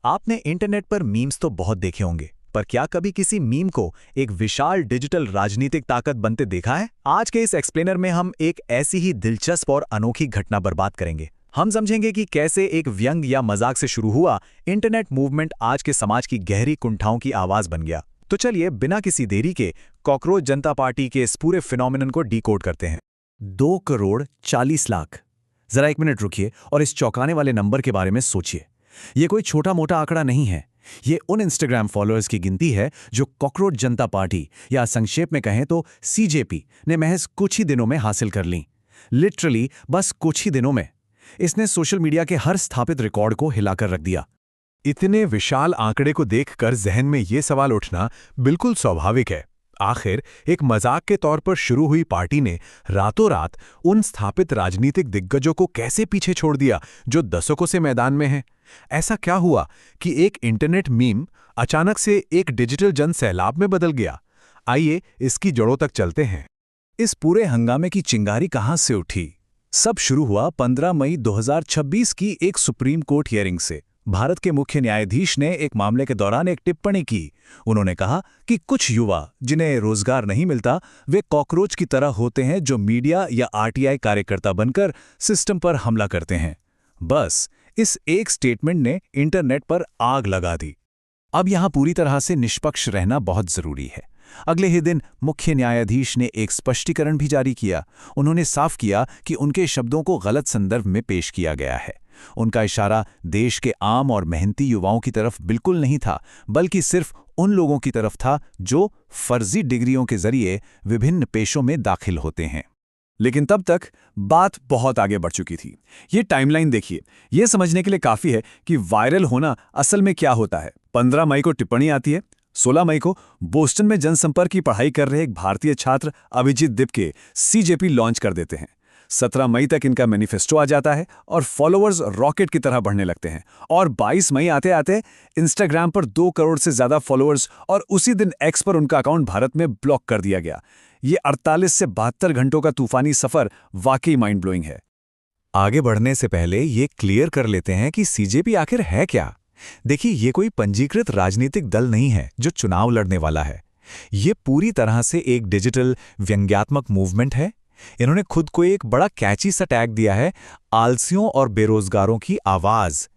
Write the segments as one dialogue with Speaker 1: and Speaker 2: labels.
Speaker 1: आपने इंटरनेट पर मीम्स तो बहुत देखे होंगे, पर क्या कभी किसी मीम को एक विशाल डिजिटल राजनीतिक ताकत बनते देखा है? आज के इस एक्सप्लेनर में हम एक ऐसी ही दिलचस्प और अनोखी घटना बर्बाद करेंगे। हम समझेंगे कि कैसे एक व्यंग या मजाक से शुरू हुआ इंटरनेट मूवमेंट आज के समाज की गहरी कुंठाओं की आवाज बन गया। तो चलिए बिना किसी देरी के कॉकरोच जनता पार्टी के इस पूरे फिनोमिनन को डिकोड करते हैं।
Speaker 2: 2 करोड़ 40 लाख। जरा एक मिनट रुकिए और इस चौंकाने वाले नंबर के बारे में सोचिए। ये कोई छोटा मोटा आंकड़ा नहीं है। ये उन इंस्टाग्राम फॉलोअर्स की गिनती है जो कॉकरोच जनता पार्टी या संक्षेप में कहें तो सीजेपी ने महज कुछ ही दिनों में हासिल कर ली। लिटरली बस कुछ ही दिनों में इसने सोशल मीडिया के हर स्थापित रिकॉर्ड को हिलाकर रख दिया।
Speaker 3: इतने विशाल आंकड़े को देखकर जहन में ये सवाल उठना बिल्कुल स्वाभाविक है। आखिर एक मजाक के तौर पर शुरू हुई पार्टी ने रातों रात उन स्थापित राजनीतिक दिग्गजों को कैसे पीछे छोड़ दिया जो दशकों से मैदान में हैं? ऐसा क्या हुआ कि एक इंटरनेट मीम अचानक से एक डिजिटल जन सैलाब में बदल गया? आइए इसकी जड़ों तक चलते हैं।
Speaker 1: इस पूरे हंगामे की चिंगारी कहां से उठी? सब शुरू हुआ 15 मई 2026 की एक सुप्रीम कोर्ट हियरिंग से। भारत के मुख्य न्यायाधीश ने एक मामले के दौरान एक टिप्पणी की। उन्होंने कहा कि कुछ युवा जिन्हें रोजगार नहीं मिलता, वे कॉकरोच की तरह होते हैं जो मीडिया या आरटीआई कार्यकर्ता बनकर सिस्टम पर हमला करते हैं। बस इस एक स्टेटमेंट ने इंटरनेट पर आग लगा दी। अब यहां पूरी तरह से निष्पक्ष रहना बहुत जरूरी है। अगले ही दिन मुख्य न्यायाधीश ने एक स्पष्टीकरण भी जारी किया। उन्होंने साफ किया कि उनके शब्दों को गलत संदर्भ में पेश किया गया है। उनका इशारा देश के आम और मेहनती युवाओं की तरफ बिल्कुल नहीं था, बल्कि सिर्फ उन लोगों की तरफ था जो फर्जी डिग्रियों के जरिए विभिन्न पेशों में दाखिल होते हैं।
Speaker 2: लेकिन तब तक बात बहुत आगे बढ़ चुकी थी। ये टाइमलाइन देखिए, ये समझने के लिए काफी है कि वायरल होना असल में क्या होता है। 15 मई को टिप्पणी आती है। 16 मई को बोस्टन में जनसंपर्क की पढ़ाई कर रहे एक भारतीय छात्र अभिजीत दिपके सीजेपी लॉन्च कर देते हैं। 17 मई तक इनका मैनिफेस्टो आ जाता है और फॉलोअर्स रॉकेट की तरह बढ़ने लगते हैं। और 22 मई आते आते इंस्टाग्राम पर 2 करोड़ से ज्यादा फॉलोअर्स और उसी दिन एक्स पर उनका अकाउंट भारत में ब्लॉक कर दिया गया। ये 48 से 72 घंटों का तूफानी सफर वाकई माइंड ब्लोइंग है।
Speaker 1: आगे बढ़ने से पहले ये क्लियर कर लेते हैं कि सीजेपी आखिर है क्या। देखिए, ये कोई पंजीकृत राजनीतिक दल नहीं है जो चुनाव लड़ने वाला है। ये पूरी तरह से एक डिजिटल व्यंग्यात्मक मूवमेंट है। इन्होंने खुद को एक बड़ा कैची सा टैग दिया है, आलसियों और बेरोजगारों की आवाज।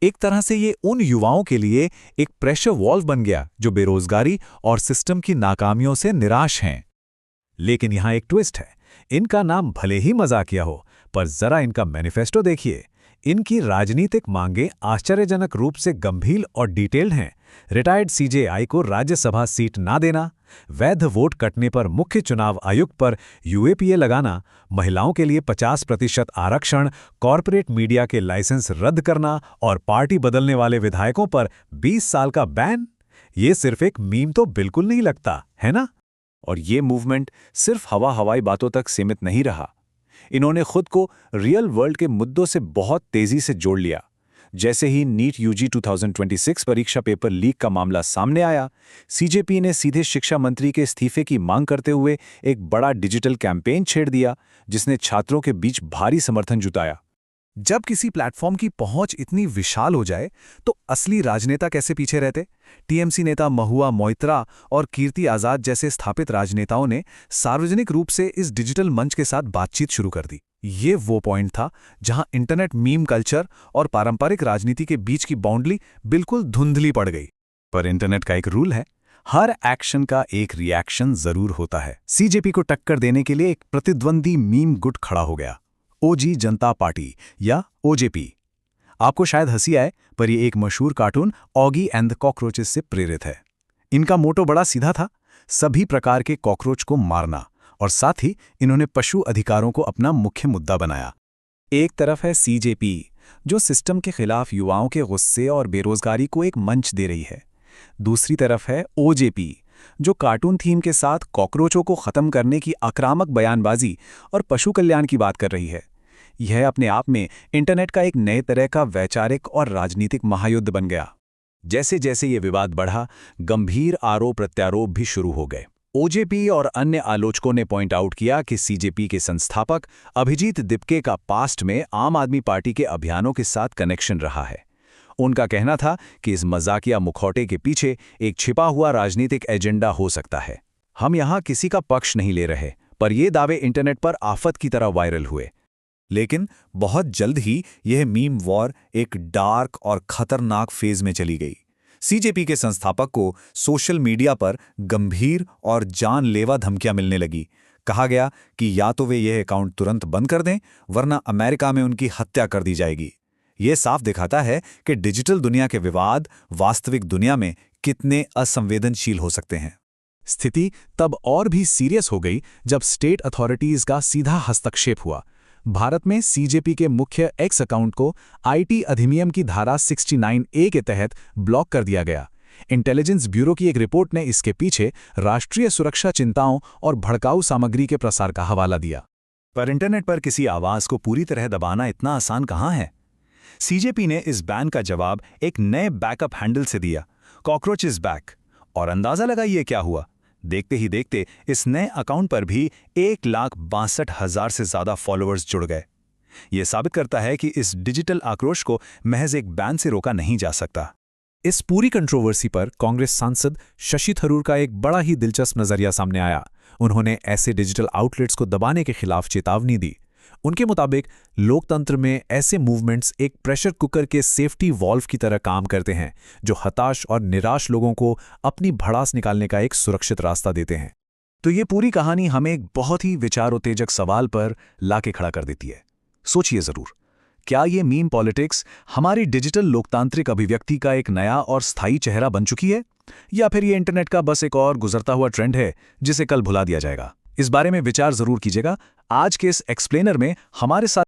Speaker 1: एक तरह से ये उन युवाओं के लिए एक प्रेशर वॉल्व बन गया जो बेरोजगारी और सिस्टम की नाकामियों से निराश हैं। लेकिन यहां एक ट्विस्ट है। इनका नाम भले ही मजाकिया हो, पर जरा इनका मैनिफेस्टो देखिए। इनकी राजनीतिक मांगें आश्चर्यजनक रूप से गंभीर और डिटेल्ड हैं। रिटायर्ड सीजेआई को राज्यसभा सीट ना देना, वैध वोट कटने पर मुख्य चुनाव आयुक्त पर यूएपीए लगाना, महिलाओं के लिए 50% आरक्षण, कॉरपोरेट मीडिया के लाइसेंस रद्द करना और पार्टी बदलने वाले विधायकों पर 20 साल का बैन। ये सिर्फ एक मीम तो बिल्कुल नहीं लगता, है ना? और ये मूवमेंट सिर्फ हवाई बातों तक सीमित नहीं रहा। इन्होंने खुद को रियल वर्ल्ड के मुद्दों से बहुत तेजी से जोड़ लिया। जैसे ही नीट यूजी 2026 परीक्षा पेपर लीक का मामला सामने आया, सीजेपी ने सीधे शिक्षा मंत्री के इस्तीफे की मांग करते हुए एक बड़ा डिजिटल कैंपेन छेड़ दिया, जिसने छात्रों के बीच भारी समर्थन जुटाया। जब किसी प्लेटफॉर्म की पहुंच इतनी विशाल हो जाए तो असली राजनेता कैसे पीछे रहते? टीएमसी नेता महुआ मोइत्रा और कीर्ति आजाद जैसे स्थापित राजनेताओं ने सार्वजनिक रूप से इस डिजिटल मंच के साथ बातचीत शुरू कर दी। ये वो पॉइंट था जहां इंटरनेट मीम कल्चर और पारंपरिक राजनीति के बीच की बाउंड्री बिल्कुल धुंधली पड़ गई। पर इंटरनेट का एक रूल है, हर एक्शन का एक रिएक्शन जरूर होता है। सीजेपी को टक्कर देने के लिए एक प्रतिद्वंदी मीम गुट खड़ा हो गया, ओजी जनता पार्टी या ओजेपी। आपको शायद हंसी आए, पर यह एक मशहूर cartoon Oggy and the cockroaches से प्रेरित है। इनका मोटो बड़ा सीधा था, सभी प्रकार के कॉकरोच को मारना, और साथ ही इन्होंने पशु अधिकारों को अपना मुख्य मुद्दा बनाया। एक तरफ है सीजेपी, जो सिस्टम के खिलाफ युवाओं के गुस्से और बेरोजगारी को एक मंच दे रही है। दूसरी तरफ है ओजेपी, जो कार्टून थीम के साथ कॉकरोचों को खत्म करने की आक्रामक बयानबाजी और पशु कल्याण की बात कर रही है। यह अपने आप में इंटरनेट का एक नए तरह का वैचारिक और राजनीतिक महायुद्ध बन गया। जैसे जैसे ये विवाद बढ़ा, गंभीर आरोप प्रत्यारोप भी शुरू हो गए। ओजेपी और अन्य आलोचकों ने पॉइंट आउट किया कि सीजेपी के संस्थापक अभिजीत दिपके का पास्ट में आम आदमी पार्टी के अभियानों के साथ कनेक्शन रहा है। उनका कहना था कि इस मजाकिया मुखौटे के पीछे एक छिपा हुआ राजनीतिक एजेंडा हो सकता है। हम यहाँ किसी का पक्ष नहीं ले रहे, पर ये दावे इंटरनेट पर आफत की तरह वायरल हुए। लेकिन बहुत जल्द ही यह मीम वॉर एक डार्क और खतरनाक फेज में चली गई। सीजेपी के संस्थापक को सोशल मीडिया पर गंभीर और जानलेवा धमकियां मिलने लगी। कहा गया कि या तो वे यह अकाउंट तुरंत बंद कर दें, वरना अमेरिका में उनकी हत्या कर दी जाएगी। ये साफ दिखाता है कि डिजिटल दुनिया के विवाद वास्तविक दुनिया में कितने असंवेदनशील हो सकते हैं।
Speaker 2: स्थिति तब और भी सीरियस हो गई जब स्टेट अथॉरिटीज का सीधा हस्तक्षेप हुआ। भारत में सीजेपी के मुख्य एक्स अकाउंट को आईटी अधिनियम की धारा 69A के तहत ब्लॉक कर दिया गया। इंटेलिजेंस ब्यूरो की एक रिपोर्ट ने इसके पीछे राष्ट्रीय सुरक्षा चिंताओं और भड़काऊ सामग्री के प्रसार का हवाला दिया।
Speaker 1: पर इंटरनेट पर किसी आवाज को पूरी तरह दबाना इतना आसान कहाँ है? सीजेपी ने इस बैन का जवाब एक नए बैकअप हैंडल से दिया, कॉकरोच इज बैक। और अंदाजा लगाइए क्या हुआ। देखते ही देखते इस नए अकाउंट पर भी 1,62,000 से ज्यादा फॉलोअर्स जुड़ गए। यह साबित करता है कि इस डिजिटल आक्रोश को महज एक बैन से रोका नहीं जा सकता।
Speaker 3: इस पूरी कंट्रोवर्सी पर कांग्रेस सांसद शशि थरूर का एक बड़ा ही दिलचस्प नजरिया सामने आया। उन्होंने ऐसे डिजिटल आउटलेट्स को दबाने के खिलाफ चेतावनी दी। उनके मुताबिक लोकतंत्र में ऐसे मूवमेंट्स एक प्रेशर कुकर के सेफ्टी वॉल्व की तरह काम करते हैं, जो हताश और निराश लोगों को अपनी भड़ास निकालने का एक सुरक्षित रास्ता देते हैं।
Speaker 2: तो ये पूरी कहानी हमें एक बहुत ही विचारोत्तेजक सवाल पर लाके खड़ा कर देती है। सोचिए जरूर, क्या ये मीम पॉलिटिक्स हमारी डिजिटल लोकतांत्रिक अभिव्यक्ति का एक नया और स्थायी चेहरा बन चुकी है, या फिर ये इंटरनेट का बस एक और गुजरता हुआ ट्रेंड है जिसे कल भुला दिया जाएगा? इस बारे में विचार जरूर कीजिएगा। आज के इस एक्सप्लेनर में हमारे साथ